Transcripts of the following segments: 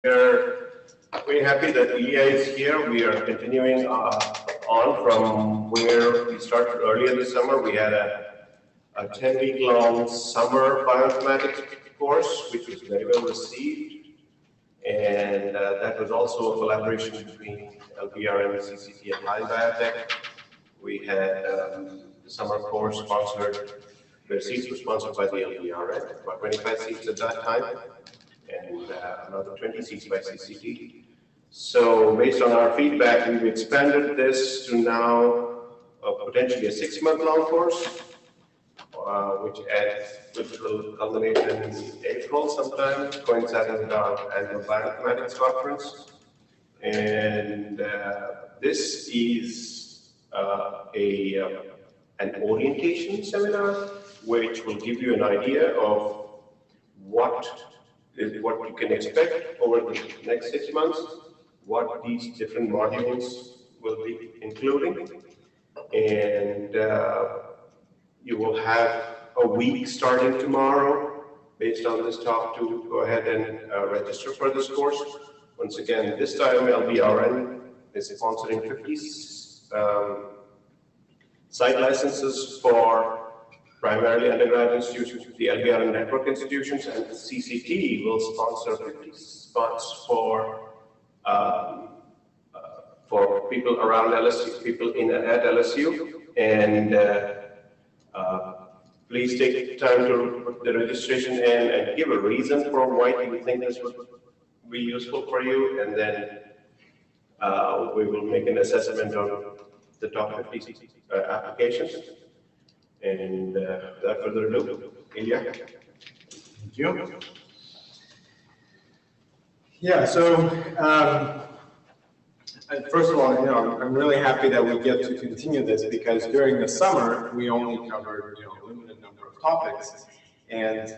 We're very happy that Ilya is here. We are continuing on from where we started earlier this summer. We had a 10-week-long summer bioinformatics course, which was very well received. And that was also a collaboration between LBRN, CCT, and Biotech. We had the summer course sponsored, the seats were sponsored by the LBRN, about 25 seats at that time, and another 20 seats by CCT. So based on our feedback, we've expanded this to now potentially a 6-month-long course, which will culminate in April sometime, coinciding with our annual Bioinformatics conference. And this is an orientation seminar, which will give you an idea of what you can expect over the next 6 months, what these different modules will be including, and you will have a week starting tomorrow based on this talk to go ahead and register for this course. Once again, this time LBRN is sponsoring 50 site licenses for primarily undergrad institutions, the LBRN network institutions, and CCT will sponsor 50 spots for people around LSU, people at LSU, and please take time to put the registration in and give a reason for why you think this would be useful for you, and then we will make an assessment on the top 50 applications. And without further ado, Ilya. Thank you. Yeah, so first of all, I'm really happy that we get to continue this, because during the summer we only covered a limited number of topics, and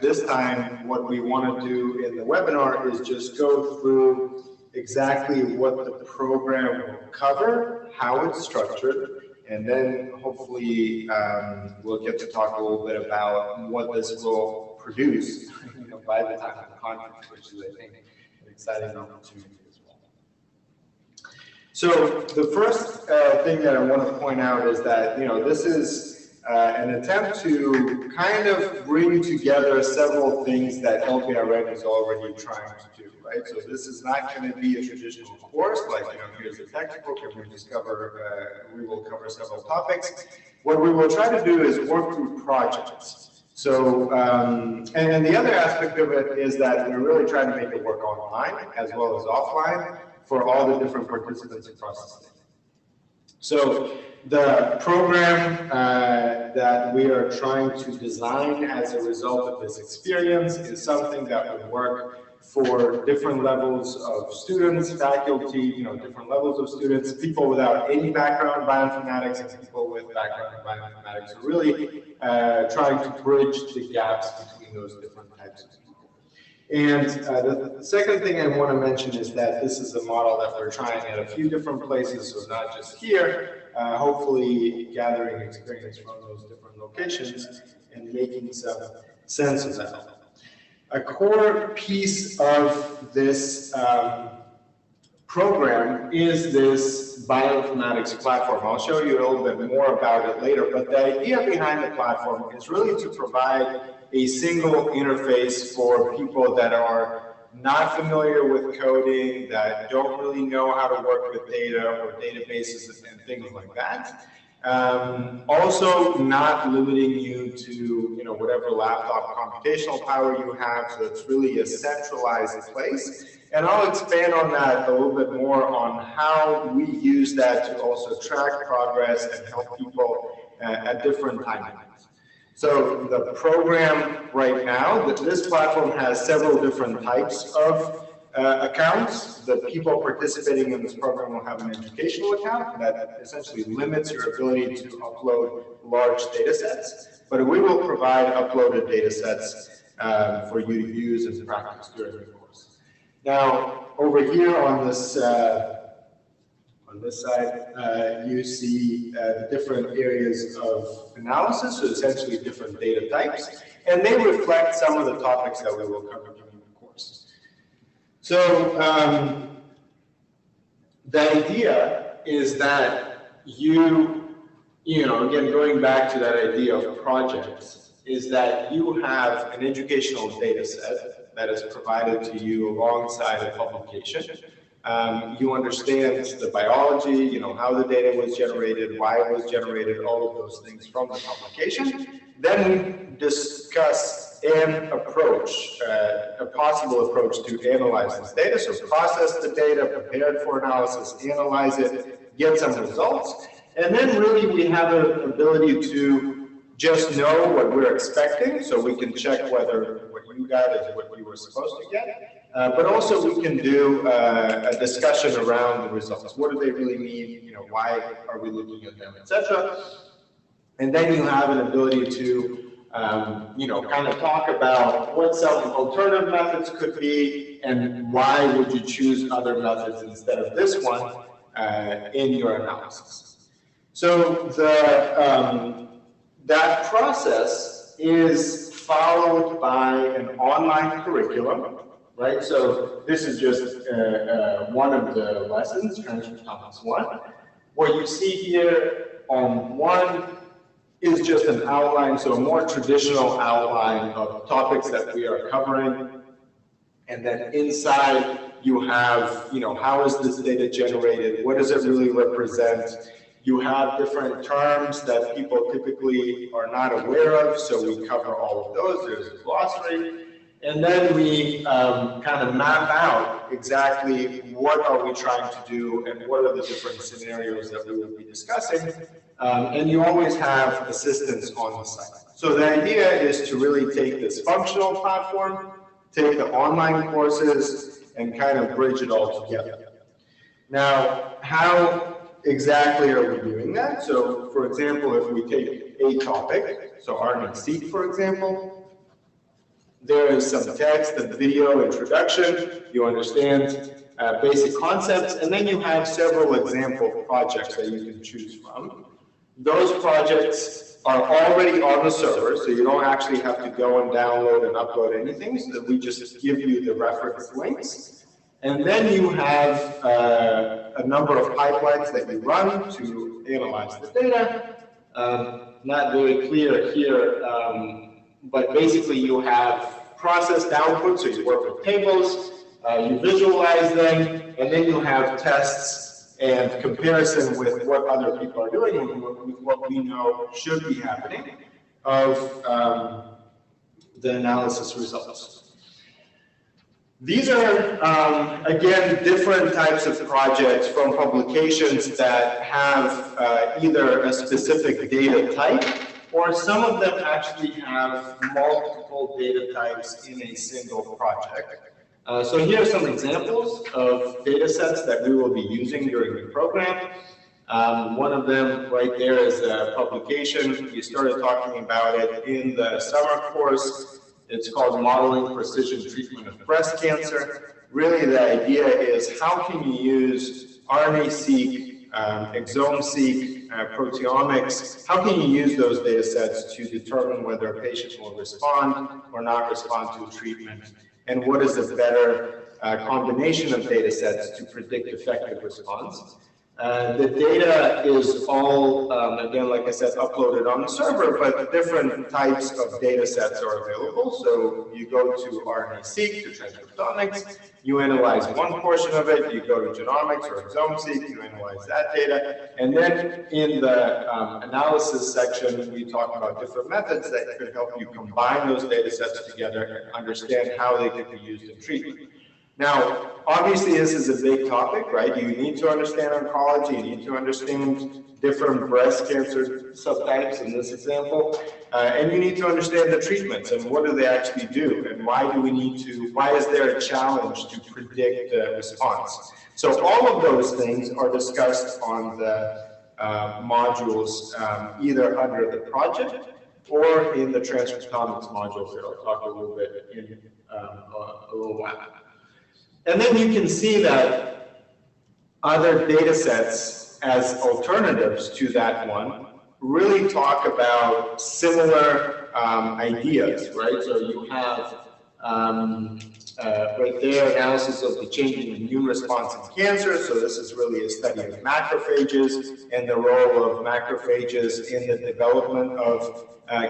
this time what we want to do in the webinar is just go through exactly what the program will cover, how it's structured, and then hopefully we'll get to talk a little bit about what this will produce by the time of the conference, which is, I think, an exciting opportunity as well. So the first thing that I want to point out is that this is an attempt to kind of bring together several things that LBRN is already trying to do, right? So this is not going to be a traditional course, like, here's a textbook and we will cover several topics. What we will try to do is work through projects. So, and the other aspect of it is that we're really trying to make it work online as well as offline for all the different participants across the state. So the program that we are trying to design as a result of this experience is something that would work for different levels of students, faculty, different levels of students, people without any background in bioinformatics and people with background in bioinformatics. So really trying to bridge the gaps between those different types of people. And the second thing I want to mention is that this is a model that we're trying at a few different places, so not just here, hopefully gathering experience from those different locations and making some sense of that. A core piece of this program is this bioinformatics platform. I'll show you a little bit more about it later, but the idea behind the platform is really to provide a single interface for people that are not familiar with coding, that don't really know how to work with data or databases and things like that. Also not limiting you to whatever laptop computational power you have, so it's really a centralized place. And I'll expand on that a little bit more on how we use that to also track progress and help people at different timelines. So the program right now, this platform has several different types of accounts. The people participating in this program will have an educational account that essentially limits your ability to upload large data sets, but we will provide uploaded data sets for you to use and practice during the course. Now, over here on this side, you see the different areas of analysis, so essentially different data types, and they reflect some of the topics that we will cover during the course. So the idea is that you know, again, going back to that idea of projects, is that you have an educational data set that is provided to you alongside a publication. You understand the biology, you know, how the data was generated, why it was generated, all of those things from the publication. Then we discuss an approach, a possible approach to analyze this data. So process the data, prepare it for analysis, analyze it, get some results. And then really we have an ability to just know what we're expecting, so we can check whether what you got is what you were supposed to get. But also we can do a discussion around the results. What do they really mean? You know, why are we looking at them, etc. And then you have an ability to, you know, kind of talk about what some alternative methods could be and why would you choose other methods instead of this one in your analysis. So that process is followed by an online curriculum, right? So this is just one of the lessons, Transcriptomics 1. What you see here on 1 is just an outline, so a more traditional outline of topics that we are covering. And then inside you have, you know, how is this data generated? What does it really represent? You have different terms that people typically are not aware of, so we cover all of those. There's a glossary. And then we kind of map out exactly what are we trying to do and what are the different scenarios that we will be discussing. And you always have assistance on the site. So the idea is to really take this functional platform, take the online courses, and kind of bridge it all together. Now, how exactly are we doing that? So, for example, if we take a topic, so RNA-seq, for example, there is some text and video introduction, you understand basic concepts, and then you have several example projects that you can choose from. Those projects are already on the server, so you don't actually have to go and download and upload anything, so we just give you the reference links. And then you have a number of pipelines that you run to analyze the data. Not very clear here, but basically you have processed output, so you work with tables, you visualize them, and then you have tests and comparison with what other people are doing and with what we know should be happening of the analysis results. These are, again, different types of projects from publications that have either a specific data type, or some of them actually have multiple data types in a single project. So here are some examples of data sets that we will be using during the program. One of them right there is a publication. We started talking about it in the summer course. It's called Modeling Precision Treatment of Breast Cancer. Really, the idea is how can you use RNA-seq, exome-seq, proteomics, how can you use those data sets to determine whether a patient will respond or not respond to a treatment, and what is a better combination of data sets to predict effective response. The data is all, again, like I said, uploaded on the server, but different types of data sets are available. So you go to RNA-seq, to Transcriptomics, you analyze one portion of it, you go to Genomics or exome-seq, you analyze that data, and then in the analysis section, we talk about different methods that could help you combine those data sets together and understand how they could be used in treatment. Now, obviously, this is a big topic, right? You need to understand oncology, you need to understand different breast cancer subtypes in this example, and you need to understand the treatments and what do they actually do, and why do we need to, why is there a challenge to predict the response? So all of those things are discussed on the modules, either under the project or in the Transcriptomics modules that I'll talk a little bit in a little while. And then you can see that other data sets as alternatives to that one really talk about similar ideas, right? So you have Right there, analysis of the changing immune response in cancer. So this is really a study of macrophages and the role of macrophages in the development of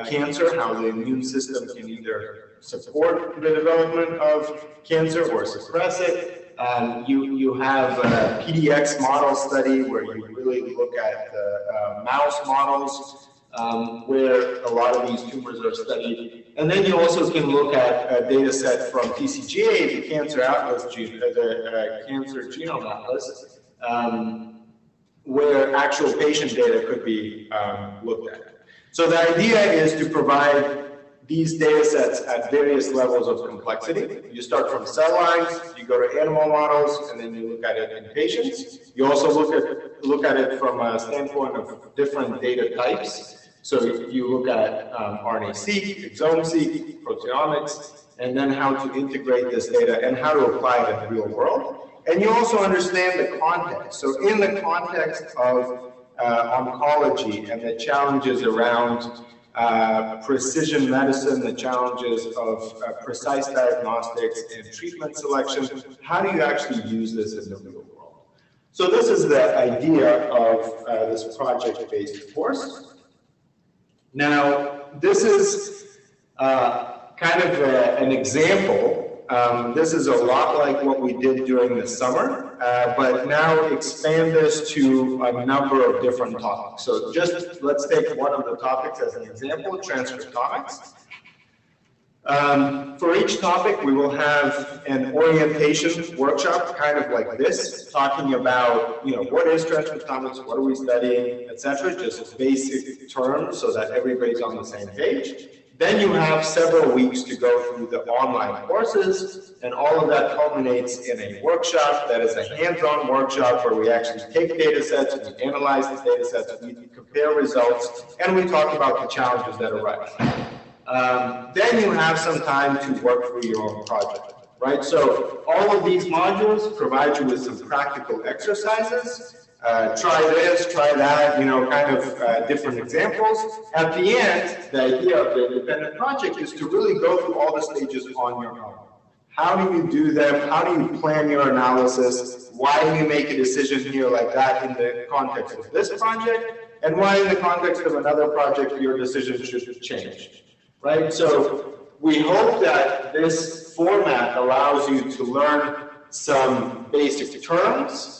cancer, how the immune system can either support the development of cancer or suppress it. You have a PDX model study where you really look at the mouse models where a lot of these tumors are studied. And then you also can look at a data set from TCGA, the Cancer Atlas, the Cancer Genome Atlas, where actual patient data could be looked at. So the idea is to provide these data sets at various levels of complexity. You start from cell lines, you go to animal models, and then you look at it in patients. You also look at it from a standpoint of different data types. So you look at RNA-seq, exome-seq, proteomics, and then how to integrate this data and how to apply it in the real world. And you also understand the context. So in the context of oncology and the challenges around precision medicine, the challenges of precise diagnostics and treatment selection, how do you actually use this in the real world? So this is the idea of this project-based course. Now, this is kind of an example. This is a lot like what we did during the summer, but now expand this to a number of different topics. So just let's take one of the topics as an example, transcriptomics. For each topic, we will have an orientation workshop, kind of like this, talking about, what is transcriptomics, what are we studying, etc. Just basic terms so that everybody's on the same page. Then you have several weeks to go through the online courses, and all of that culminates in a workshop that is a hands-on workshop where we actually take data sets, we analyze the data sets, we compare results, and we talk about the challenges that arise. Then you have some time to work through your own project, right? So all of these modules provide you with some practical exercises. Try this, try that, kind of different examples. At the end, the idea of the independent project is to really go through all the stages on your own. How do you do them? How do you plan your analysis? Why do you make a decision here like that in the context of this project? And why in the context of another project your decision should change, right? So we hope that this format allows you to learn some basic terms,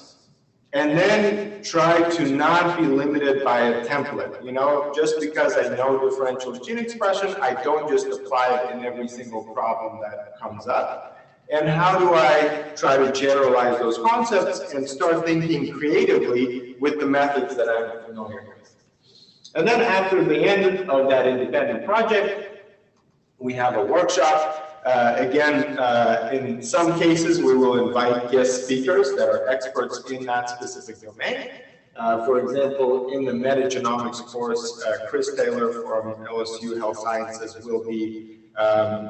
and then try to not be limited by a template. Just because I know differential gene expression, I don't just apply it in every single problem that comes up. And how do I try to generalize those concepts and start thinking creatively with the methods that I'm familiar with? And then after the end of that independent project, we have a workshop. Again, in some cases, we will invite guest speakers that are experts in that specific domain. For example, in the Metagenomics course, Chris Taylor from LSU Health Sciences will be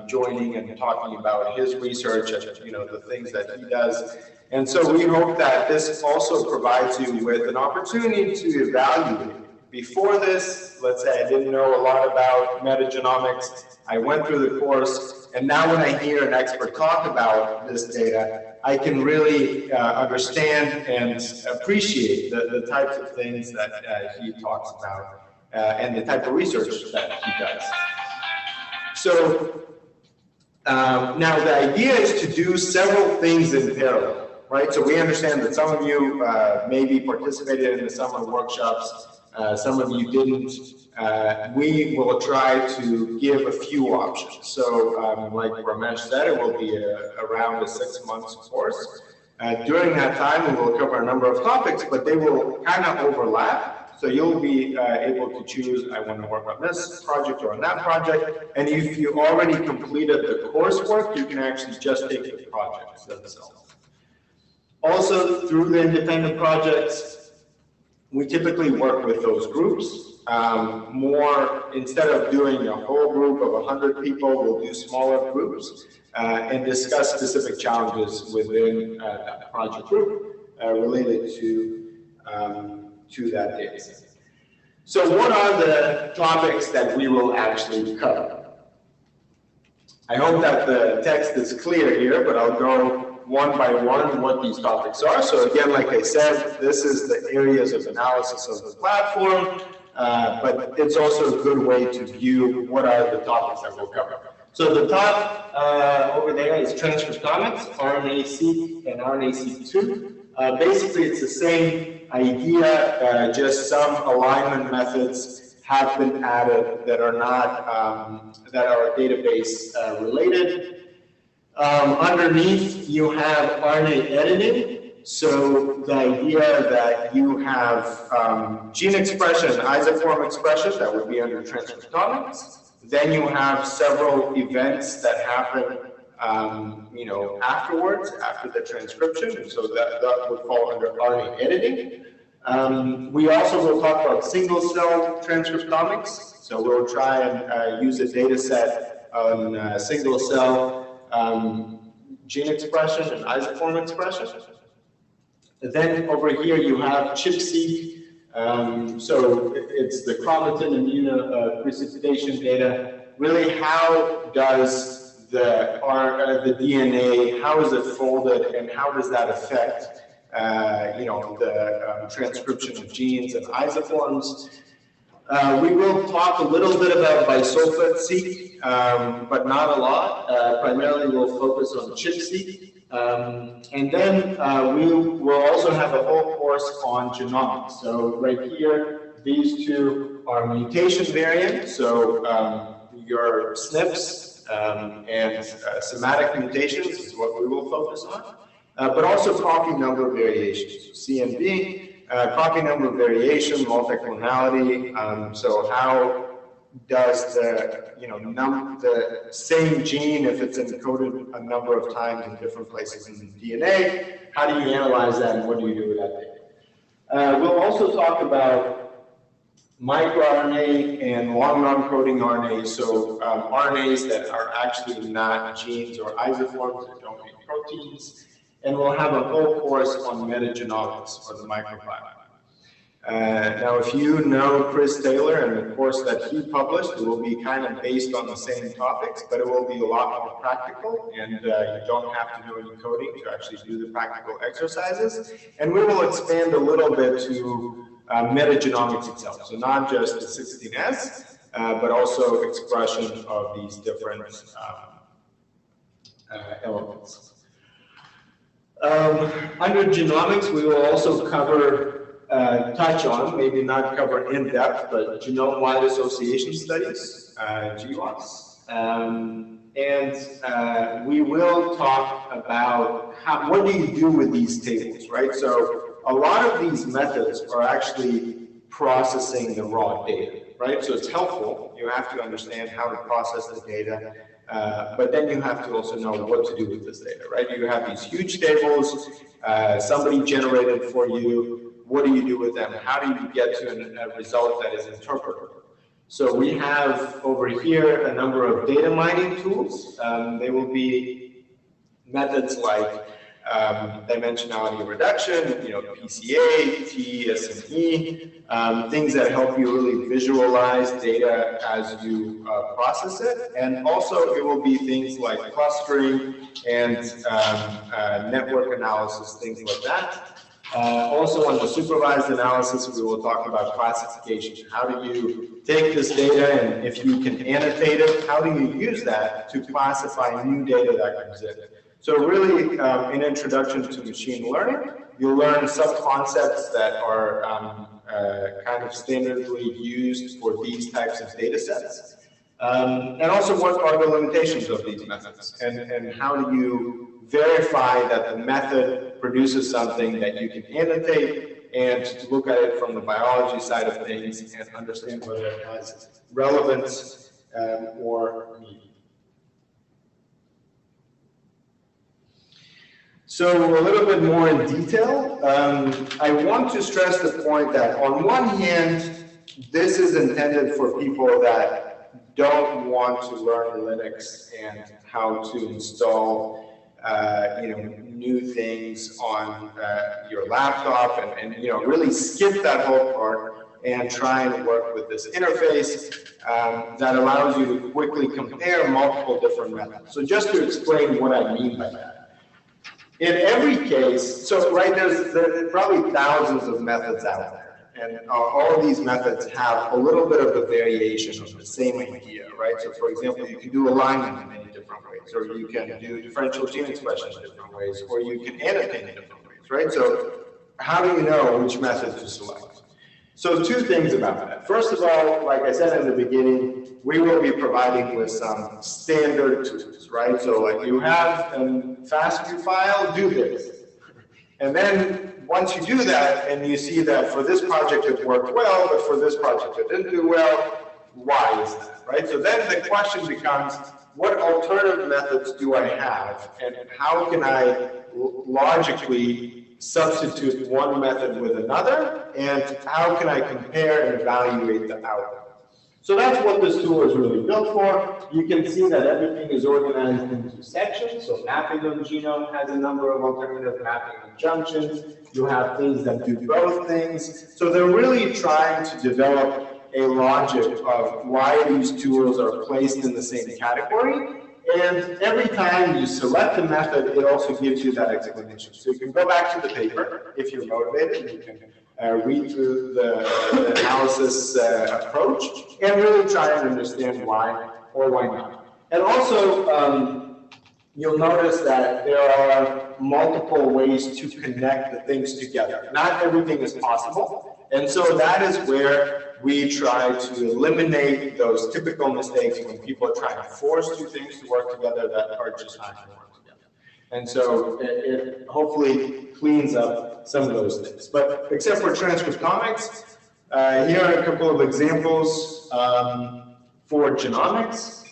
joining and talking about his research and the things that he does. And so we hope that this also provides you with an opportunity to evaluate. Before this, let's say I didn't know a lot about metagenomics. I went through the course, and now when I hear an expert talk about this data, I can really understand and appreciate the types of things that he talks about and the type of research that he does. So now the idea is to do several things in parallel, right? So we understand that some of you maybe participated in the summer workshops. Some of you didn't. We will try to give a few options. So like Ramesh said, it will be around a 6 months course. During that time, we will cover a number of topics, but they will kind of overlap. So you'll be able to choose, I want to work on this project or on that project. And if you already completed the coursework, you can actually just take the projects themselves. Also, through the independent projects, we typically work with those groups. Instead of doing a whole group of 100 people, we'll do smaller groups and discuss specific challenges within that project group related to that data set. So what are the topics that we will actually cover? I hope that the text is clear here, but I'll go one by one what these topics are. So again, like I said, this is the areas of analysis of the platform, but it's also a good way to view what are the topics that we'll cover. So the top over there is transcriptomics, RNA-seq and RNA-seq2. Basically, it's the same idea, just some alignment methods have been added that are not that are database related. Underneath, you have RNA editing. So the idea that you have gene expression and isoform expression, that would be under transcriptomics. Then you have several events that happen, afterwards, after the transcription, and so that would fall under RNA editing. We also will talk about single-cell transcriptomics. So we'll try and use a data set on single-cell gene expression and isoform expression. Then over here you have ChIP-seq. So it's the chromatin immunoprecipitation data. Really, how does the DNA, how is it folded, and how does that affect the transcription of genes and isoforms? We will talk a little bit about bisulfite-seq, but not a lot. Primarily, we'll focus on ChIP-seq. And then we will also have a whole course on genomics. So right here, these two are mutation variants. So your SNPs and somatic mutations is what we will focus on. But also copy number variations. So CNV. Copy number variation, multiclonality. So how does the same gene, if it's encoded a number of times in different places in the DNA, how do you analyze that and what do you do with that data? We'll also talk about microRNA and long non-coding RNAs. So RNAs that are actually not genes or isoforms that don't make proteins. And we'll have a whole course on metagenomics, or the microbiome. Now, if you know Chris Taylor and the course that he published, it will be kind of based on the same topics, but it will be a lot more practical, and you don't have to do any coding to actually do the practical exercises. And we will expand a little bit to metagenomics itself, so not just the 16S, but also expression of these different elements. Under genomics, we will also cover, touch on, maybe not cover in depth, but genome-wide association studies, GWAS. And we will talk about what do you do with these tables, right? So a lot of these methods are actually processing the raw data, right? So it's helpful. You have to understand how to process the data. But then you have to also know what to do with this data, right? You have these huge tables, somebody generated for you. What do you do with them? How do you get to a result that is interpretable? So we have over here a number of data mining tools. They will be methods like dimensionality reduction, PCA, TSME, things that help you really visualize data as you process it. And also it will be things like clustering and network analysis, things like that. Also on the supervised analysis, we will talk about classification. How do you take this data, and if you can annotate it, how do you use that to classify new data that comes in? So really, an introduction to machine learning. You'll learn some concepts that are kind of standardly used for these types of data sets. And also, what are the limitations of these methods? And how do you verify that the method produces something that you can annotate, and to look at it from the biology side of things and understand whether it has relevance or need. So a little bit more in detail, I want to stress the point that on one hand, this is intended for people that don't want to learn Linux and how to install new things on your laptop and really skip that whole part and try and work with this interface that allows you to quickly compare multiple different methods. So just to explain what I mean by that. In every case, so right, there's probably thousands of methods out there. And all of these methods have a little bit of a variation of the same idea, right? So for example, you can do alignment in many different ways, or you can do differential gene expression in different ways, or you can annotate in different ways, right? So how do you know which method to select? So two things about that. First of all, like I said in the beginning, we will be providing with some standard tools, right? So like you have a FASTView file, do this. And then once you do that and you see that for this project it worked well, but for this project it didn't do well, why is that, right? So then the question becomes, what alternative methods do I have, and how can I logically substitute one method with another, and how can I compare and evaluate the outcome? So that's what this tool is really built for. You can see that everything is organized into sections. So mapping on genome has a number of alternative mapping on junctions. You have things that do both things. So they're really trying to develop a logic of why these tools are placed in the same category. And every time you select a method, it also gives you that explanation. So you can go back to the paper if you're motivated. You can read through the analysis approach and really try and understand why or why not. And also, you'll notice that there are multiple ways to connect the things together. Not everything is possible. And so that is where we try to eliminate those typical mistakes when people are trying to force two things to work together that are just not going to work together. And so it hopefully cleans up some of those things. But except for transcriptomics, here are a couple of examples for genomics.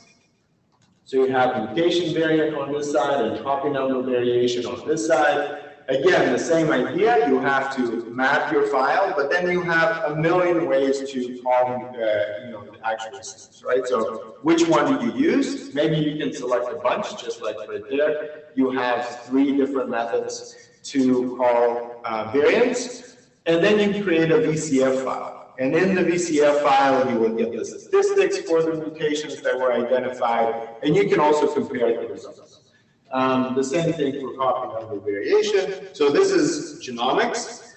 So you have mutation variant on this side and copy number variation on this side. Again, the same idea, you have to map your file, but then you have a million ways to call the actual systems, right? So which one do you use? Maybe you can select a bunch, just like right there. You have 3 different methods to call variants, and then you create a VCF file. And in the VCF file, you will get the statistics for the mutations that were identified, and you can also compare the results. The same thing for copy number variation. So this is genomics.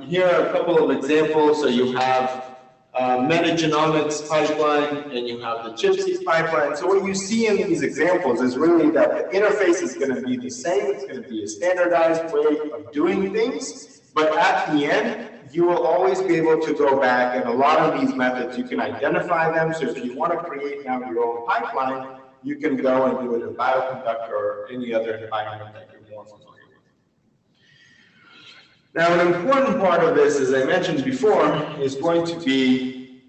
Here are a couple of examples. So you have Metagenomics pipeline, and you have the ChIP-seq pipeline. So what you see in these examples is really that the interface is going to be the same. It's going to be a standardized way of doing things. But at the end, you will always be able to go back, and a lot of these methods, you can identify them. So if you want to create now your own pipeline, you can go and do it in bioconductor or any other environment that you're more familiar with. Now, an important part of this, as I mentioned before, is going to be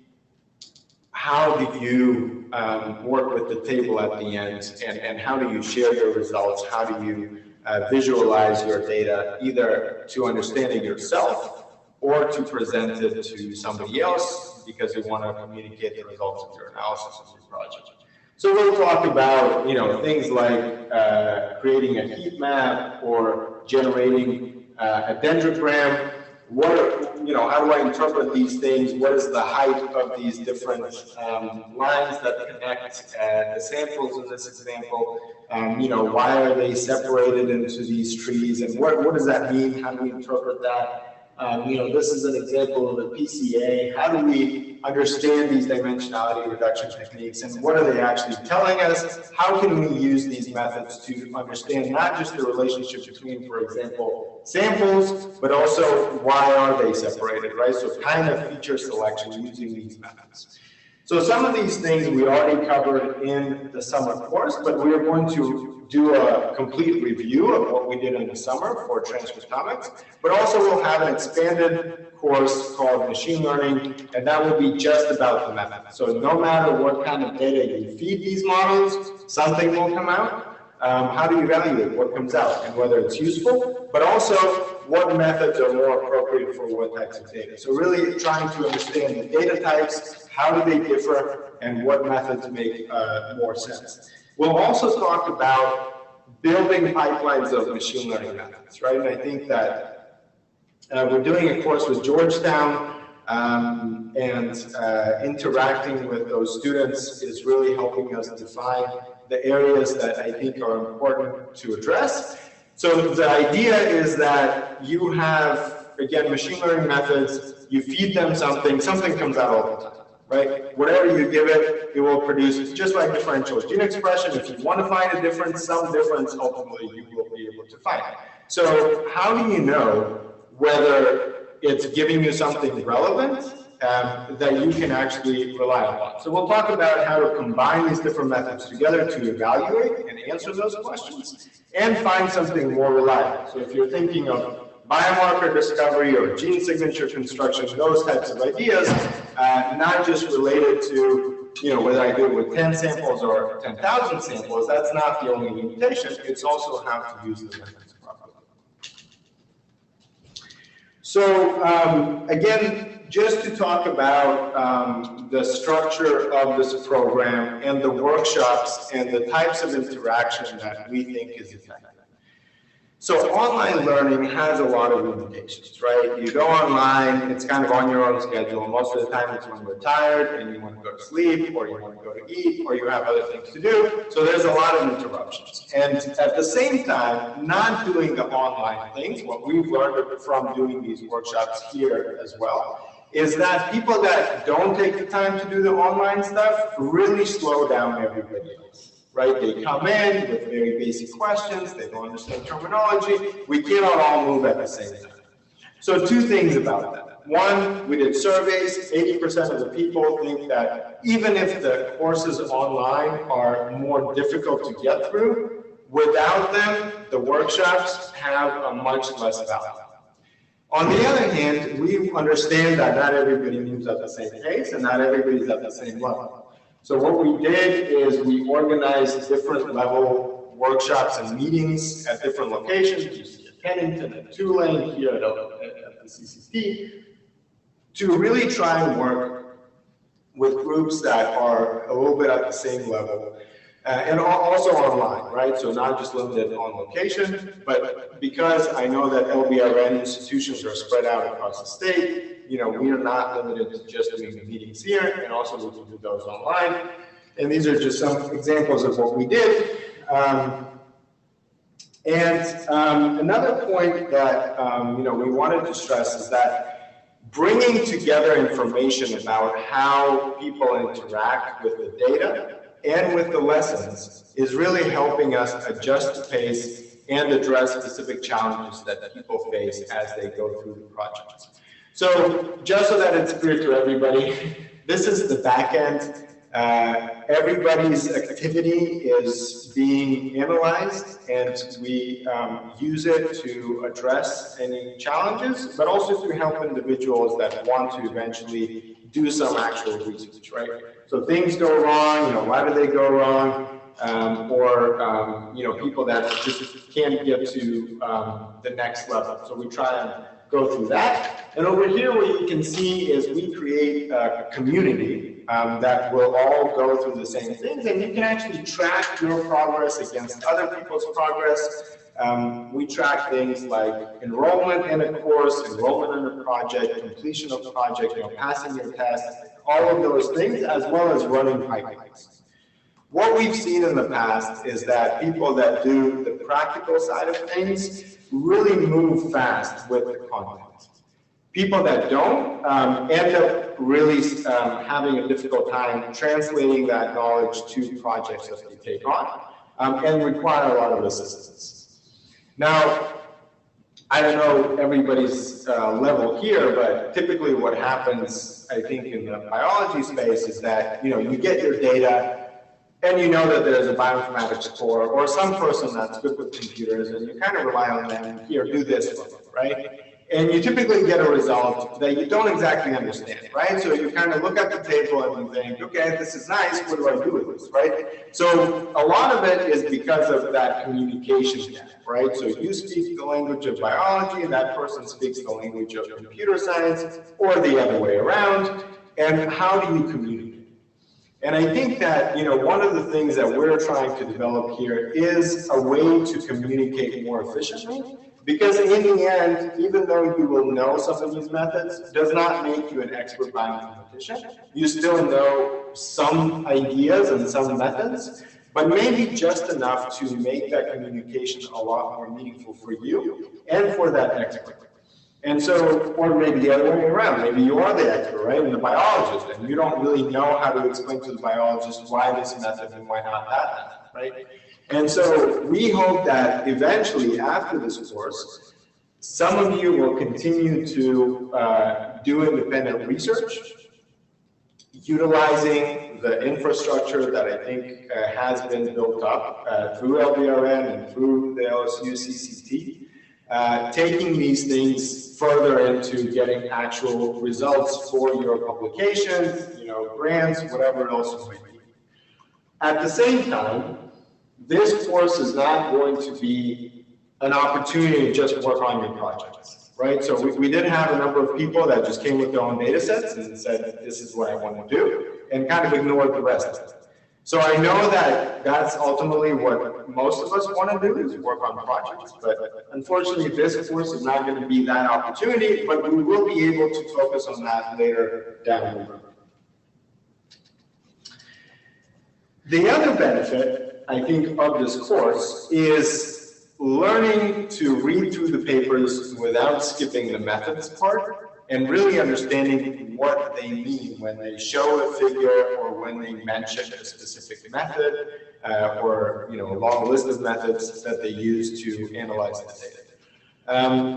how do you work with the table at the end, and how do you share your results? How do you visualize your data, either to understand it yourself or to present it to somebody else because you want to communicate the results of your analysis of your project. So we'll talk about things like creating a heat map or generating a dendrogram. How do I interpret these things? What is the height of these different lines that connect the samples in this example? Why are they separated into these trees? And what does that mean? How do we interpret that? This is an example of a PCA. How do we understand these dimensionality reduction techniques, and what are they actually telling us? How can we use these methods to understand not just the relationship between, for example, samples, but also why are they separated, right? So kind of feature selection using these methods. So some of these things we already covered in the summer course, but we are going to do a complete review of what we did in the summer for transcriptomics, but also we'll have an expanded course called machine learning, and that will be just about the method. So no matter what kind of data you feed these models, something will come out. How do you evaluate what comes out and whether it's useful, but also what methods are more appropriate for what types of data. So really trying to understand the data types, how do they differ, and what methods make more sense. We'll also talk about building pipelines of machine learning methods, right? And I think that we're doing a course with Georgetown interacting with those students is really helping us define the areas that I think are important to address. So the idea is that you have, again, machine learning methods, you feed them something, something comes out all the time, right? Whatever you give it, it will produce, just like differential gene expression. If you want to find a difference, some difference, ultimately you will be able to find it. So how do you know whether it's giving you something relevant that you can actually rely upon? So we'll talk about how to combine these different methods together to evaluate and answer those questions and find something more reliable. So if you're thinking of biomarker discovery or gene signature construction, those types of ideas, not just related to, whether I do it with 10 samples or 10,000 samples, that's not the only limitation. It's also how to use the methods properly. So again, just to talk about the structure of this program and the workshops and the types of interaction that we think is effective. So online learning has a lot of limitations, right? You go online, it's kind of on your own schedule. Most of the time it's when you're tired and you want to go to sleep, or you want to go to eat, or you have other things to do. So there's a lot of interruptions. And at the same time, not doing the online things, what we've learned from doing these workshops here as well, is that people that don't take the time to do the online stuff really slow down everybody else. Right? They come in with very basic questions, they don't understand terminology, we cannot all move at the same time. So two things about that. One, we did surveys, 80% of the people think that even if the courses online are more difficult to get through, without them, the workshops have a much less value. On the other hand, we understand that not everybody moves at the same pace and not everybody's at the same level. So what we did is we organized different level workshops and meetings at different locations. You see at Pennington and Tulane, here at the CCT, to really try and work with groups that are a little bit at the same level. And also online, right? So not just limited on location, but because I know that LBRN institutions are spread out across the state, we are not limited to just doing the meetings here, and also we can do those online. And these are just some examples of what we did. Another point that we wanted to stress is that bringing together information about how people interact with the data and with the lessons is really helping us adjust the pace and address specific challenges that people face as they go through the projects. So just so that it's clear to everybody, this is the back end. Everybody's activity is being analyzed, and we use it to address any challenges, but also to help individuals that want to eventually do some actual research, right? So things go wrong, why do they go wrong? People that just can't get to the next level. So we try and go through that. And over here, what you can see is we create a community that will all go through the same things, and you can actually track your progress against other people's progress. We track things like enrollment in a course, enrollment in a project, completion of a project, passing your test, all of those things, as well as running pipelines. What we've seen in the past is that people that do the practical side of things really move fast with the content. People that don't end up really having a difficult time translating that knowledge to projects that they take on and require a lot of assistance. Now, I don't know everybody's level here, but typically what happens, I think, in the biology space is that you get your data, and you know that there's a bioinformatics core or some person that's good with computers, and you kind of rely on them, here, do this for me, right? And you typically get a result that you don't exactly understand, right? So you kind of look at the table and you think, okay, this is nice, what do I do with this, right? So a lot of it is because of that communication gap, right? So you speak the language of biology, and that person speaks the language of computer science, or the other way around, and how do you communicate? And I think that, one of the things that we're trying to develop here is a way to communicate more efficiently Because in the end, even though you will know some of these methods, does not make you an expert bioinformatician. You still know some ideas and some methods, but maybe just enough to make that communication a lot more meaningful for you and for that expert. And so, or maybe the other way around, maybe you are the expert, right, and the biologist, and you don't really know how to explain to the biologist why this method and why not that method, right? And so we hope that eventually, after this course, some of you will continue to do independent research, utilizing the infrastructure that I think has been built up through LBRN and through the LSU CCT, taking these things further into getting actual results for your publications, grants, whatever else you might need. At the same time, this course is not going to be an opportunity to just work on your projects, right? So we did have a number of people that just came with their own data sets and said, this is what I want to do, and kind of ignored the rest of it. So I know that that's ultimately what most of us want to do, is work on projects, but unfortunately this course is not going to be that opportunity, but we will be able to focus on that later down the road. The other benefit, I think, of this course is learning to read through the papers without skipping the methods part, and really understanding what they mean when they show a figure or when they mention a specific method or a long list of methods that they use to analyze the data.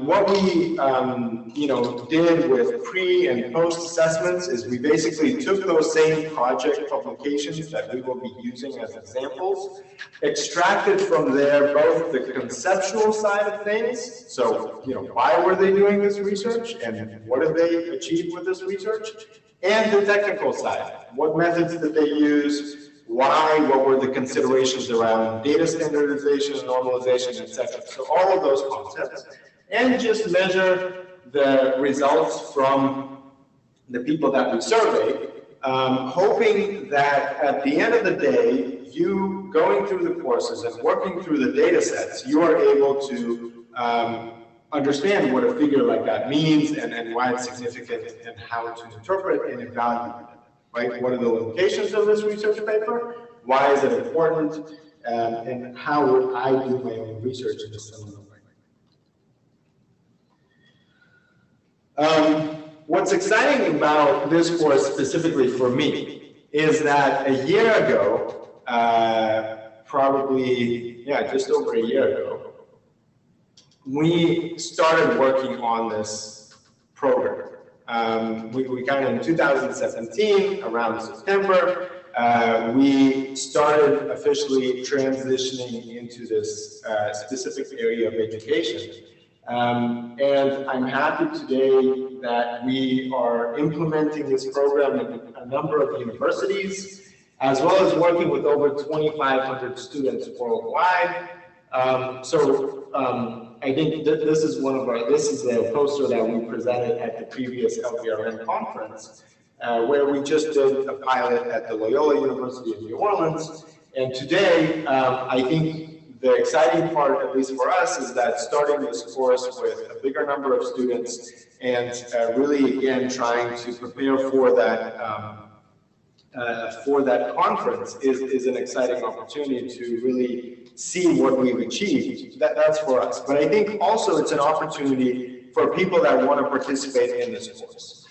What we did with pre and post assessments is we basically took those same project publications that we will be using as examples, extracted from there both the conceptual side of things, so why were they doing this research and what did they achieve with this research, and the technical side, what methods did they use, why, what were the considerations around data standardization, normalization, etc. So all of those concepts, and just measure the results from the people that we surveyed, hoping that at the end of the day, you going through the courses and working through the data sets, you are able to understand what a figure like that means and why it's significant and how to interpret and evaluate it. Right? What are the limitations of this research paper? Why is it important? And how would I do my own research in a similar way? What's exciting about this course specifically for me is that a year ago, just over a year ago, we started working on this program. We kind of in 2017, around September, we started officially transitioning into this specific area of education. And I'm happy today that we are implementing this program in a number of universities, as well as working with over 2,500 students worldwide. I think this is a poster that we presented at the previous LBRN conference, where we just did a pilot at the Loyola University of New Orleans. And today, I think the exciting part, at least for us, is that starting this course with a bigger number of students and really, again, trying to prepare for that conference is an exciting opportunity to really see what we've achieved. That's for us. But I think also it's an opportunity for people that want to participate in this course.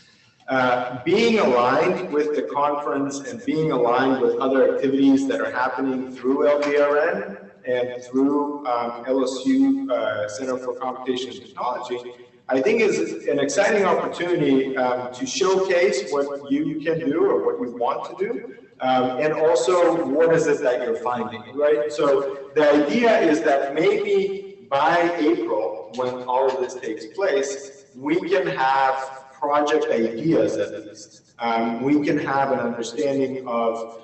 Being aligned with the conference and being aligned with other activities that are happening through LBRN and through LSU Center for Computational Technologies, I think is an exciting opportunity to showcase what you can do or what you want to do, and also what is it that you're finding, right? So the idea is that maybe by April, when all of this takes place, we can have project ideas at least. We can have an understanding of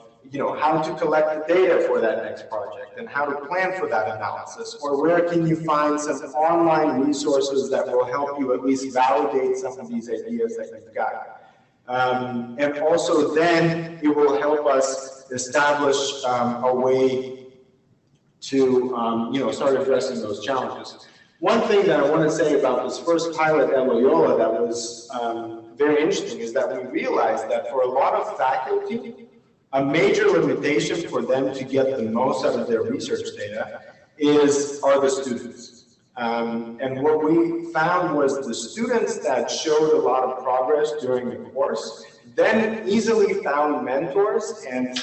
how to collect the data for that next project and how to plan for that analysis, or where can you find some online resources that will help you at least validate some of these ideas that you've got. And also then it will help us establish a way to start addressing those challenges. One thing that I want to say about this first pilot at Loyola that was very interesting is that we realized that for a lot of faculty, a major limitation for them to get the most out of their research data are the students. And what we found was the students that showed a lot of progress during the course then easily found mentors and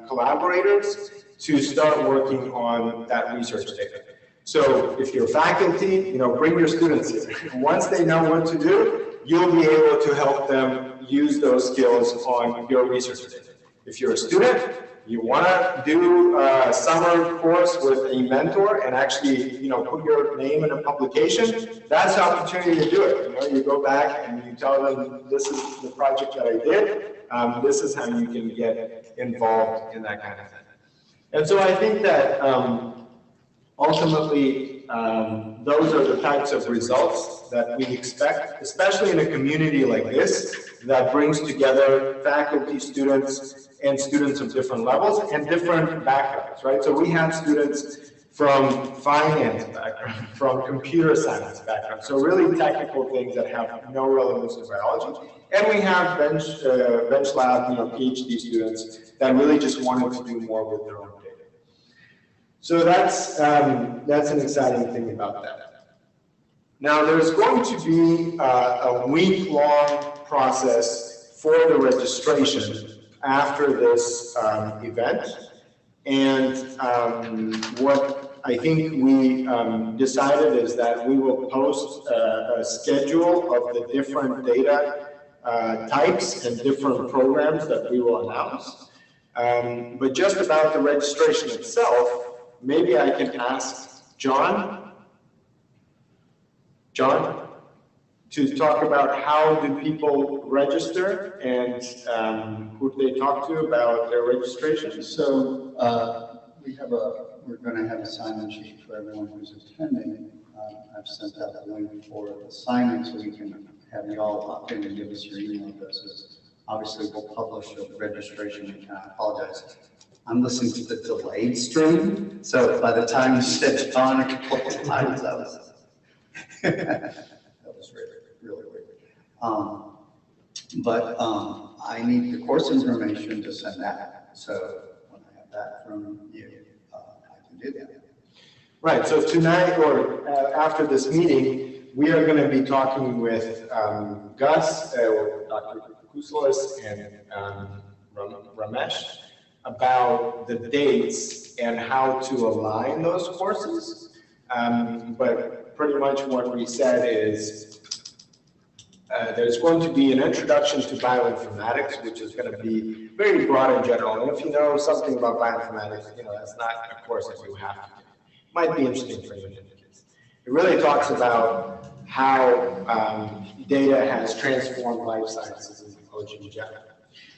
collaborators to start working on that research data. So if you're faculty, bring your students here. Once they know what to do, you'll be able to help them use those skills on your research data. If you're a student, you want to do a summer course with a mentor and actually, put your name in a publication, that's the opportunity to do it. You go back and you tell them, this is the project that I did. This is how you can get involved in that kind of thing. And so I think that ultimately, those are the types of results that we expect, especially in a community like this that brings together faculty, students, and students of different levels and different backgrounds, right? So we have students from finance background, from computer science background, so really technical things that have no relevance to biology. And we have bench lab, PhD students that really just wanted to do more with their own data. So that's an exciting thing about that. Now there's going to be a week-long process for the registration after this event. And what I think we decided is that we will post a schedule of the different data types and different programs that we will announce. But just about the registration itself, maybe I can ask John to talk about how do people register and who do they talk to about their registration. So we're going to have a sign-in sheet for everyone who's attending. I've sent out the link for the sign-in so we can have you all opt in and give us your email addresses. Obviously, we'll publish a registration, and I apologize. I'm listening to the delayed stream, so by the time you said John a couple of times, that was really weird. But I need the course information to send that. So when I have that from you, I can do that. Right. So tonight or after this meeting, we are going to be talking with Gus, Dr. Kusulis, and Ramesh about the dates and how to align those courses. But pretty much what we said is there's going to be an introduction to bioinformatics, which is going to be very broad and general. And if you know something about bioinformatics, that's not a course that you have to do. It might be interesting for you. It really talks about how data has transformed life sciences and technology in general.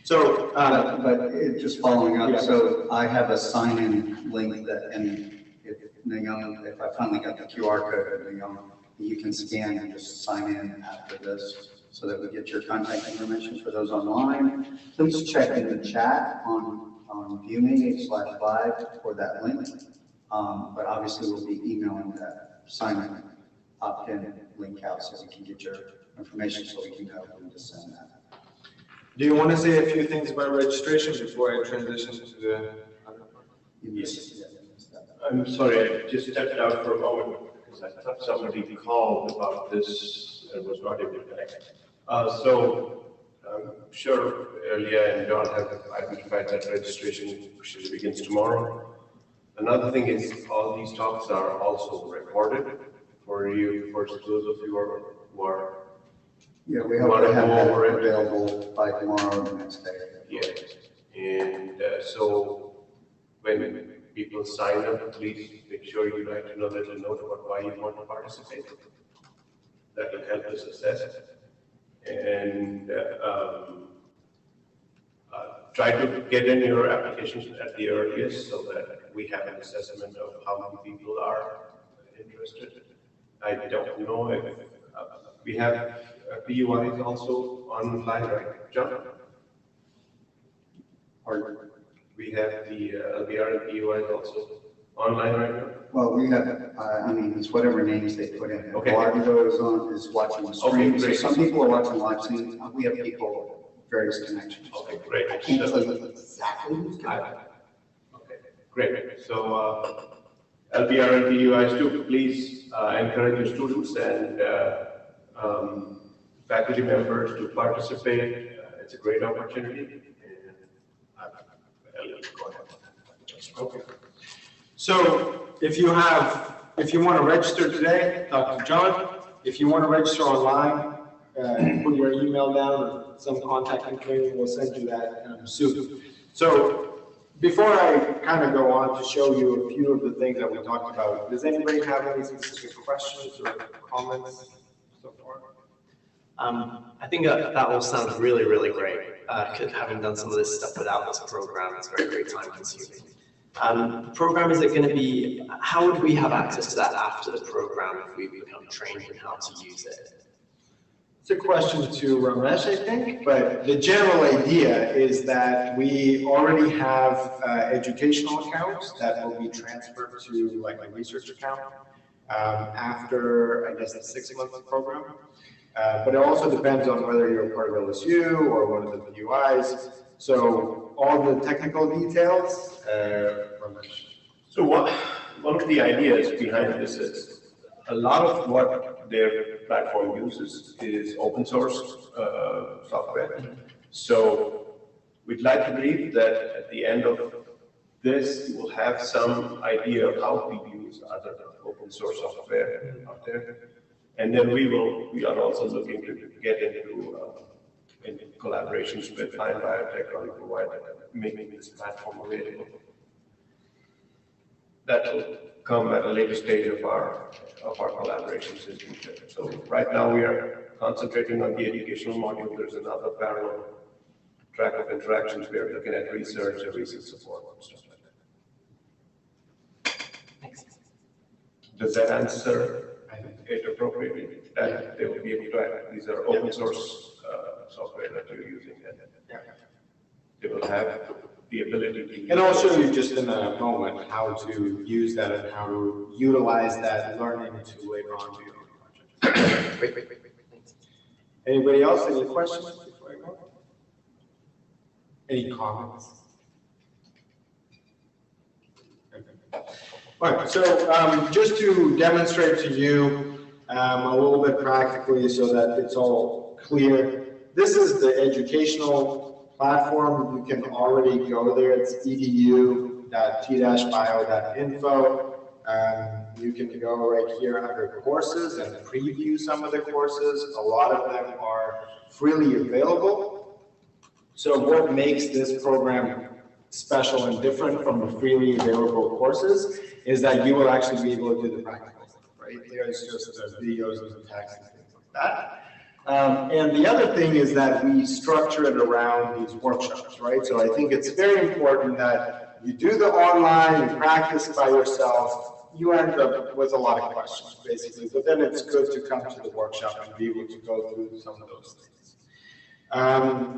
So, but just following up, so I have a sign-in link that, and if I finally got the QR code, you can scan and just sign in after this so that we get your contact information for those online. Please check in the chat on ViewMe/live for that link. But obviously we'll be emailing that sign-in opt-in link out so we can get your information so we can know who to send that. Do you want to say a few things about registration before I transition to the other part? Yes. I'm sorry, I just stepped out for a moment because I thought somebody called about this and was not able to connect. So I'm sure Elia and John have identified that registration which begins tomorrow. Another thing is all these talks are also recorded for you, for those of you who are yeah, we hope to have that available by tomorrow or the next day. Yes, and so when people sign up, please make sure you write a little note about why you want to participate. That will help us assess. And try to get in your applications at the earliest so that we have an assessment of how many people are interested. I don't know if we have PUIs also online, right, John? Or we have the LBRN PUIs also online right now? Well, we have, I mean, it's whatever names they put in. Okay. Eduardo is watching the stream. So great. some people are watching live stream. We have people, various connections. Okay, great. I can't tell you exactly who's connected. Okay, great. So LBRN PUIs too, please encourage your students and faculty members to participate. It's a great opportunity. Go ahead. Okay. So if you want to register today, talk to John. If you want to register online, put your email down or some contact information, we'll send you that soon. So before I kind of go on to show you a few of the things that we talked about, does anybody have any specific questions or comments so far? I think that all sounds really, really great. Having done some of this stuff without this program, it's very, very time consuming. The program, is it going to be, how would we have access to that after the program if we become trained in how to use it? It's a question to Ramesh, I think, but the general idea is that we already have educational accounts that will be transferred to like a research account after, I guess, the 6-month program. But it also depends on whether you're part of LSU or one of the PUIs. So all the technical details, Ramesh. So one of the ideas behind this is a lot of what their platform uses is open source software. So we'd like to believe that at the end of this, you will have some idea of how we use other open source software out there. And then we are also looking to get into in collaborations with Fine Biotech on making this platform available. That will come at a later stage of our collaborations in the future. So right now we are concentrating on the educational module. There's another parallel track of interactions. We are looking at research and research support and stuff like that. Does that answer it appropriately? That they will be able to, these are open source software that you're using, and they will have the ability to. And I'll show you just in a moment how to use that and how to utilize that learning to later on do your own project. Great. Anybody else? Any questions before I go? Any comments? Okay. All right, so just to demonstrate to you a little bit practically so that it's all clear, this is the educational platform. You can already go there. It's edu.t-bio.info. You can go right here under courses and preview some of the courses. A lot of them are freely available. So what makes this program special and different from the freely available courses is that you will actually be able to do the practical stuff, right? There's just the videos and the text and things like that. And the other thing is that we structure it around these workshops, right? So I think it's very important that you do the online, you practice by yourself, you end up with a lot of questions, basically. But then it's good to come to the workshop and be able to go through some of those things.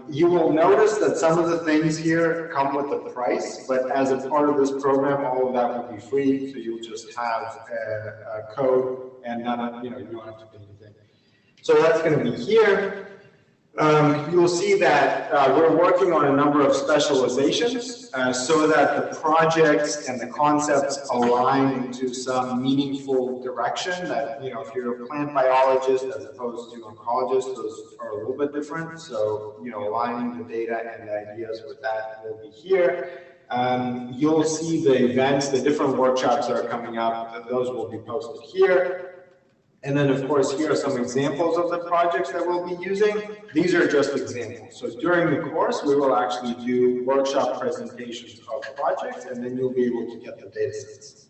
You will notice that some of the things here come with a price, but as a part of this program, all of that will be free. So you'll just have a code and you don't have to pay anything. So that's going to be here. You'll see that we're working on a number of specializations so that the projects and the concepts align into some meaningful direction that, if you're a plant biologist as opposed to oncologist, those are a little bit different. So, aligning the data and the ideas with that will be here. You'll see the events, the different workshops that are coming up, those will be posted here. And then, of course, here are some examples of the projects that we'll be using. These are just examples. So during the course, we will actually do workshop presentations of projects, and then you'll be able to get the data sets.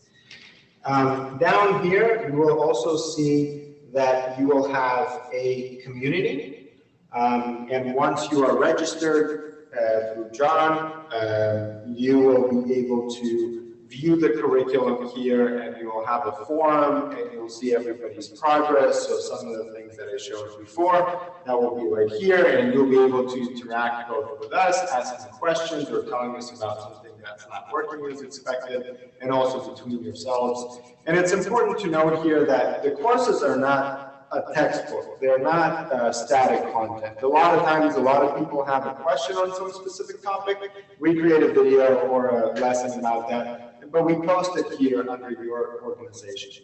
Down here, you will also see that you will have a community. And once you are registered through John, you will be able to view the curriculum here, and you will have a forum, and you'll see everybody's progress. So some of the things that I showed before, that will be right here, and you'll be able to interact both with us, asking questions or telling us about something that's not working as expected, and also between yourselves. And it's important to note here that the courses are not a textbook. They're not static content. A lot of times, a lot of people have a question on some specific topic. We create a video or a lesson about that, but we post it here under your organization.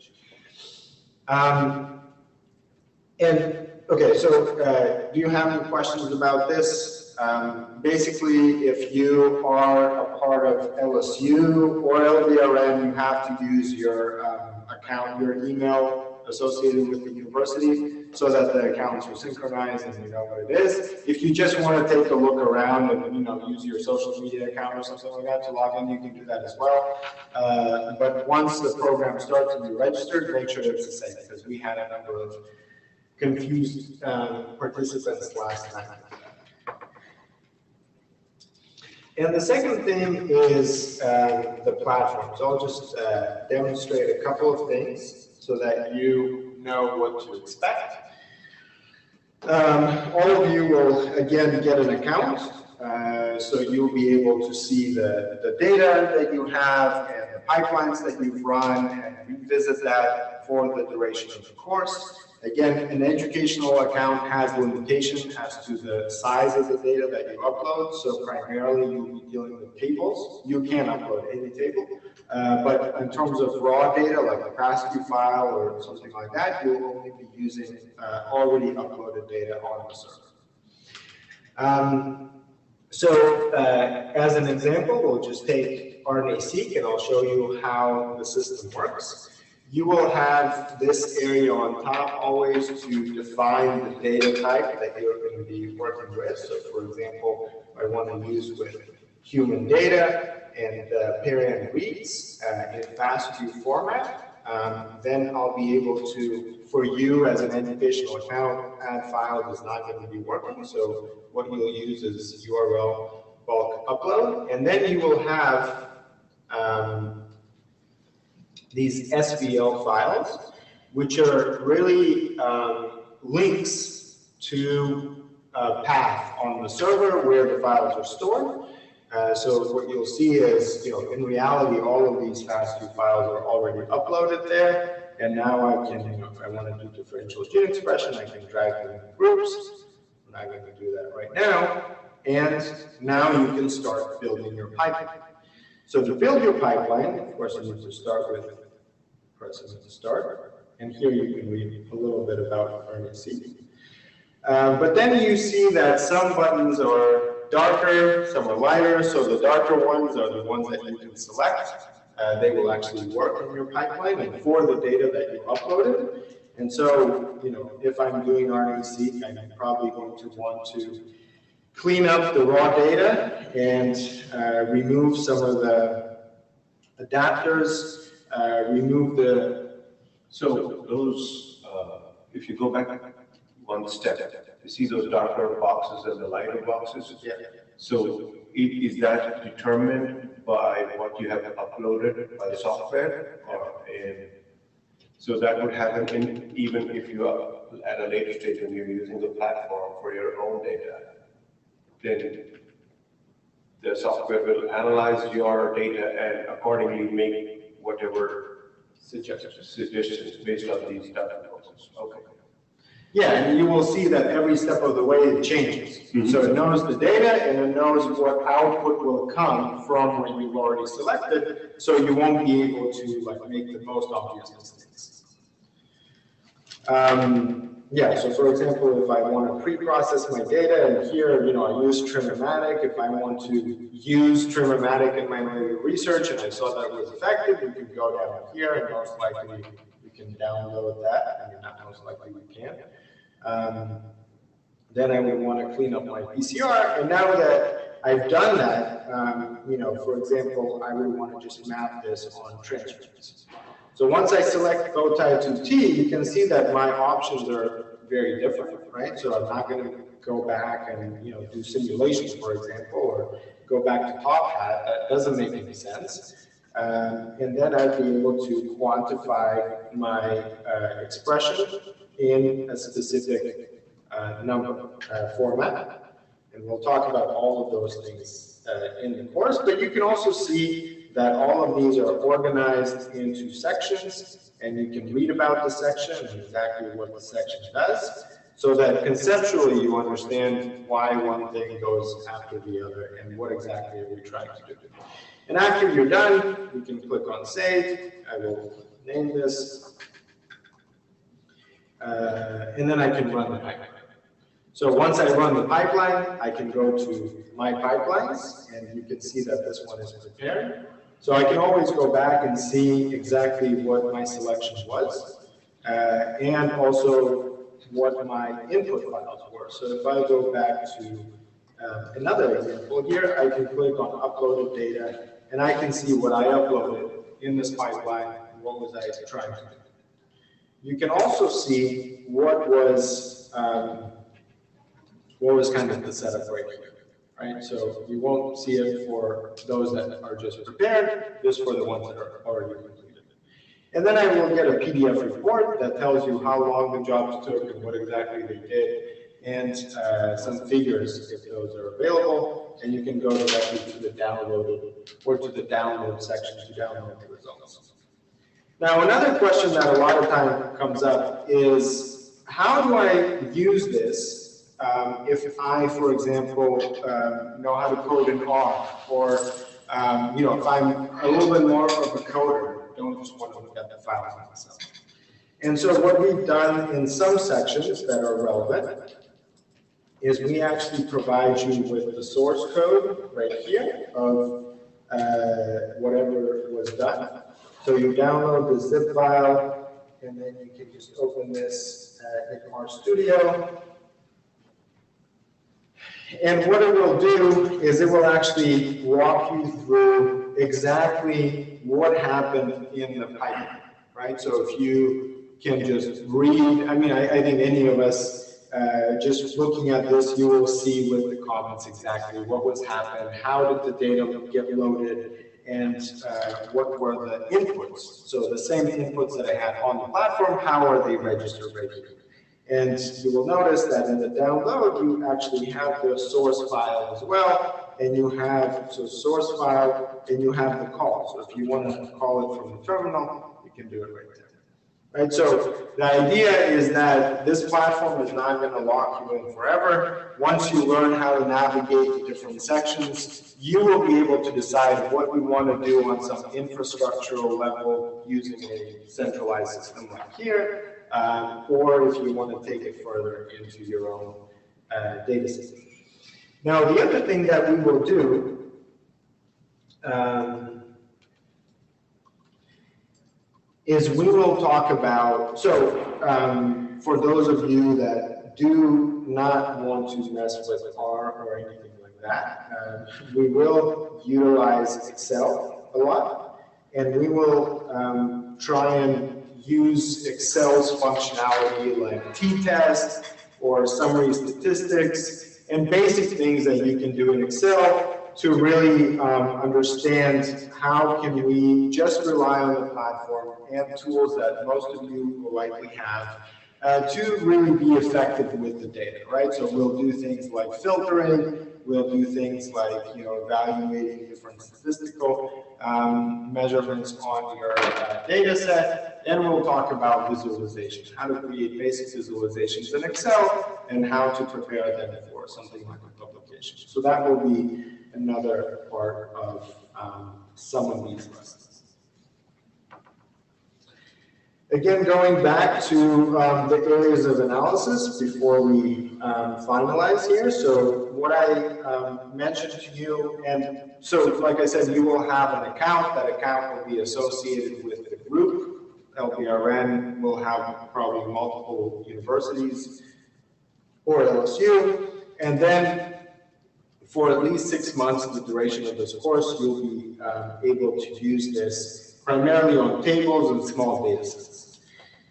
And okay, so do you have any questions about this? Basically, if you are a part of LSU or LBRN, you have to use your account, your email associated with the university, so that the accounts are synchronized and you know what it is. If you just want to take a look around and use your social media account or something like that to log in, you can do that as well. But once the program starts and you're registered, make sure it's the same, because we had a number of confused participants last time. And the second thing is the platform. So I'll just demonstrate a couple of things so that you know what to expect. All of you will, again, get an account. So you'll be able to see the data that you have and the pipelines that you've run and revisit that for the duration of the course. Again, an educational account has limitations as to the size of the data that you upload. So primarily you'll be dealing with tables. You can upload any table. But in terms of raw data, like a FASTQ file or something like that, you'll only be using already uploaded data on the server. So as an example, we'll just take RNA-seq and I'll show you how the system works. You will have this area on top always to define the data type that you're going to be working with. So for example, I want to use with human data and paired reads in FASTQ format, then I'll be able to, for you as an educational account, add files is not going to be working. So what you'll use is URL bulk upload, and then you will have these SVL files, which are really links to a path on the server where the files are stored. So what you'll see is, in reality, all of these FASTQ files are already uploaded there. And now I can, if I want to do differential gene expression, I can drag them in groups. I'm not going to do that right now. And now you can start building your pipeline. So to build your pipeline, of course, you need to start with pressing start. And here you can read a little bit about RNA-seq. But then you see that some buttons are darker, some are lighter. So the darker ones are the ones that you can select. They will actually work in your pipeline and for the data that you uploaded. And so, if I'm doing RNA-seq, I'm probably going to want to clean up the raw data and remove some of the adapters, remove the... So those, if you go back one step, you see those darker boxes and the lighter boxes? Yeah. So is that determined by what you have uploaded by the software? So that would happen even if you are at a later stage when you're using the platform for your own data. Then the software will analyze your data and accordingly make whatever suggestions based on these data boxes. Okay. Yeah, and you will see that every step of the way it changes. Mm-hmm. So it knows the data and it knows what output will come from what you've already selected, so you won't be able to make the most obvious mistakes. Yeah, so for example, if I want to pre-process my data, and here, I use Trimmomatic. If I want to use Trimmomatic in my later research, and I saw that was effective, you can go down here, and most likely you can download that. I mean, not most likely you can. Then I would want to clean up my PCR, and now that I've done that, for example, I would want to just map this on transcripts. So once I select bowtie 2T, you can see that my options are very different, right? So I'm not going to go back and do simulations, for example, or go back to top hat. That doesn't make any sense. And then I'd be able to quantify my expression in a specific number format. And we'll talk about all of those things in the course, but you can also see that all of these are organized into sections, and you can read about the section and exactly what the section does, so that conceptually you understand why one thing goes after the other and what exactly are we trying to do. And after you're done, you can click on Save. I will name this. And then I can run the pipeline. So once I run the pipeline, I can go to My Pipelines, and you can see that this one is prepared. So I can always go back and see exactly what my selection was, and also what my input files were. So if I go back to another example here, I can click on Uploaded Data, and I can see what I uploaded in this pipeline and what was I trying to do. You can also see what was kind of the setup right here, right? So you won't see it for those that are just prepared, just for the ones that are already completed. And then I will get a PDF report that tells you how long the jobs took and what exactly they did, and some figures if those are available, and you can go directly to the downloaded or to the download section to download the results. Now, another question that a lot of time comes up is, how do I use this if I, for example, know how to code in R, or you know, if I'm a little bit more of a coder, don't just want to look at the files myself. And so what we've done in some sections that are relevant is we actually provide you with the source code right here of whatever was done. So you download the zip file, and then you can just open this in RStudio. And what it will do is it will actually walk you through exactly what happened in the pipeline, right? So if you can just read, I mean, I think any of us, just looking at this, you will see with the comments exactly what was happened, how did the data get loaded, and what were the inputs. So the same inputs that I had on the platform, how are they registered right here? And you will notice that in the download, you actually have the source file as well, and you have, so source file, and you have the call. So if you want to call it from the terminal, you can do it right there. Right, so the idea is that this platform is not going to lock you in forever. Once you learn how to navigate the different sections, you will be able to decide what we want to do on some infrastructural level using a centralized system like here. Or if you want to take it further into your own data system. Now, the other thing that we will do is we will talk about, so for those of you that do not want to mess with R or anything like that, we will utilize Excel a lot, and we will try and use Excel's functionality like t-test or summary statistics and basic things that you can do in Excel to really understand how can we just rely on the platform and tools that most of you will likely have to really be effective with the data, right? So we'll do things like filtering, we'll do things like, you know, evaluating different statistical measurements on your data set, and we'll talk about visualization, how to create basic visualizations in Excel, and how to prepare them for something like a publication. So that will be another part of some of these lessons. Again, going back to the areas of analysis before we finalize here. So what I mentioned to you, and so like I said, you will have an account. That account will be associated with the group. LBRN will have probably multiple universities or LSU. And then for at least 6 months, the duration of this course, you'll be able to use this primarily on tables and small data sets.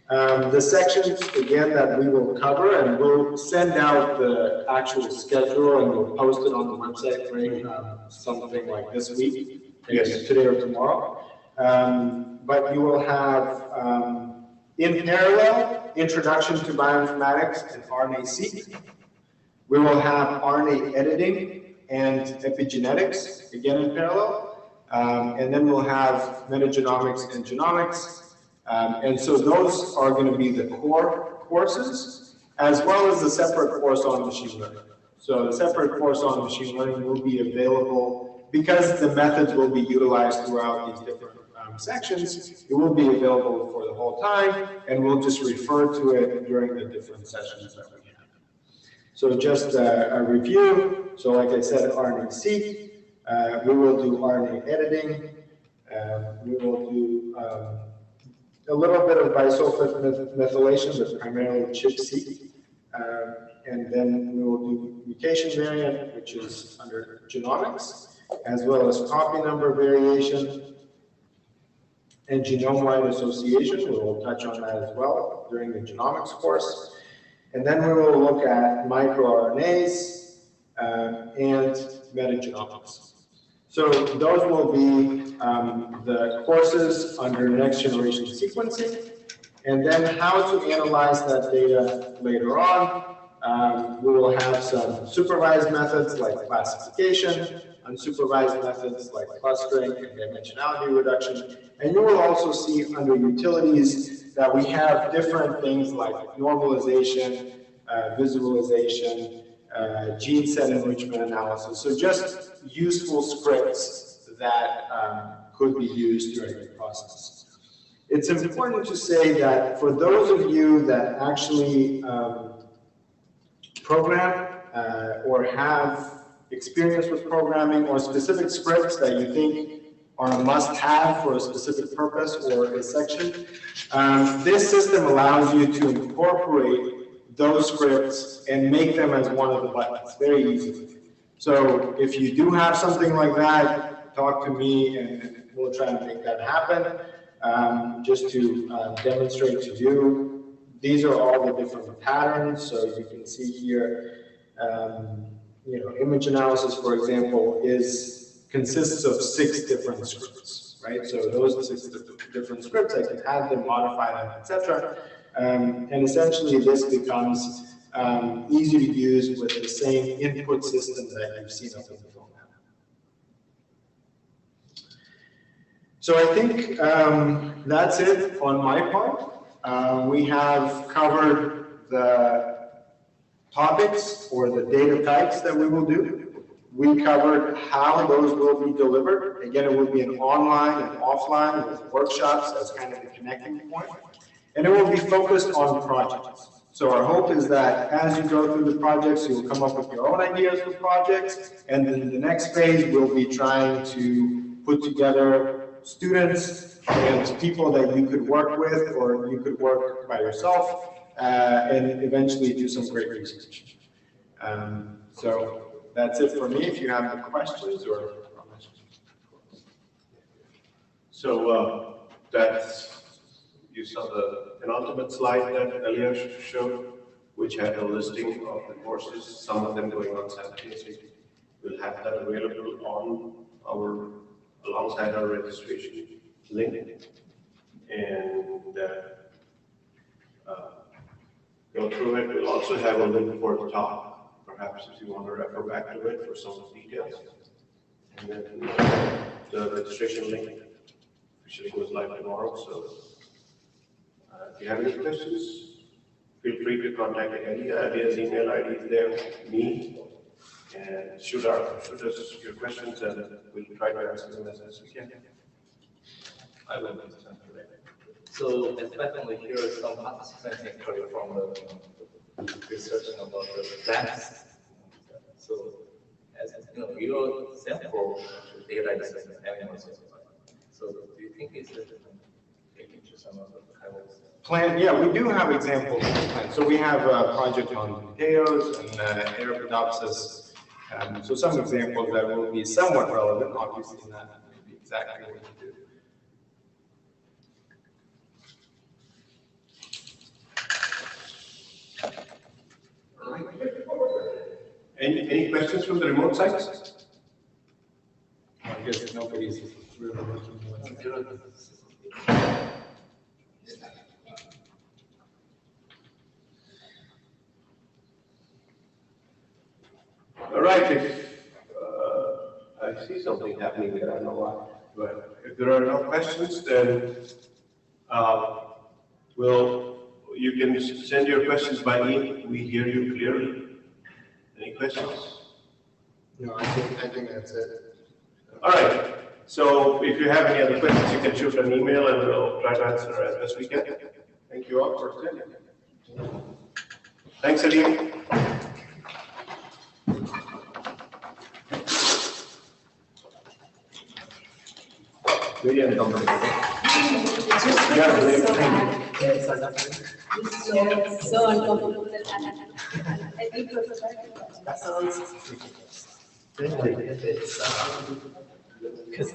The sections, again, that we will cover, and we'll send out the actual schedule and we'll post it on the website, right? Something like this week, yes, today or tomorrow. But you will have, in parallel, Introduction to Bioinformatics and RNA-seq. We will have RNA editing and epigenetics, again in parallel. And then we'll have metagenomics and genomics. And so those are going to be the core courses, as well as the separate course on machine learning. So the separate course on machine learning will be available because the methods will be utilized throughout these different sections. It will be available for the whole time, and we'll just refer to it during the different sessions that we have. So just a review. So like I said, RNA-seq, we will do RNA editing, we will do a little bit of bisulfite methylation, but primarily ChIP-seq. And then we will do mutation variant, which is under genomics, as well as copy number variation and genome-wide association. We will touch on that as well during the genomics course. And then we will look at microRNAs and metagenomics. So those will be the courses under next generation sequencing, and then how to analyze that data later on. We will have some supervised methods like classification, unsupervised methods like clustering and dimensionality reduction. And you will also see under utilities that we have different things like normalization, visualization, gene set enrichment analysis. So just useful scripts that could be used during the process. It's important to say that for those of you that actually program or have experience with programming or specific scripts that you think are a must-have for a specific purpose or a section, this system allows you to incorporate those scripts and make them as one of the buttons, very easy. So if you do have something like that, talk to me and we'll try to make that happen. Just to demonstrate to you, these are all the different patterns. So you can see here, image analysis, for example, consists of 6 different scripts, right? So those 6 different scripts, I can add them, modify them, etc. And essentially this becomes easy to use with the same input system that you've seen up in the phone. So I think that's it on my part. We have covered the topics or the data types that we will do. We covered how those will be delivered. Again, it will be an online and offline with workshops as kind of the connecting point. And it will be focused on projects. So our hope is that as you go through the projects, you'll come up with your own ideas for projects. And then the next phase, we'll be trying to put together students and people that you could work with or you could work by yourself and eventually do some great research. So that's it for me. If you have any questions or comments. So you saw the penultimate slide that Elias showed, which had a listing of the courses, some of them going on simultaneously. We'll have that available on alongside our registration link. And go through it. We'll also have a link for the talk, perhaps if you want to refer back to it for some of the details. And then the registration link officially goes live tomorrow. So if you have any questions, feel free to contact Elia. Elia's email ID is there, me, and shoot us your questions, and we'll try to answer them as best we can. I will understand today. So, especially here, some participants actually from the researching about the plants. So, as your sample data is animals. So, do you think it's taking to some of the kind of Plant, yeah, we do have examples of plants. So we have a project on potatoes and Arabidopsis. So some examples that will be somewhat relevant, obviously not maybe exactly what you do. Any questions from the remote sites? I guess nobody's really looking All right, I see something happening there, I don't know why. But if there are no questions, then you can send your questions by email. We hear you clearly. Any questions? No, I think that's it. All right. So if you have any other questions, you can shoot an email and we'll try to answer as best we can. Thank you all for attending. Thanks, Alim. Very so uncomfortable and I think that sounds because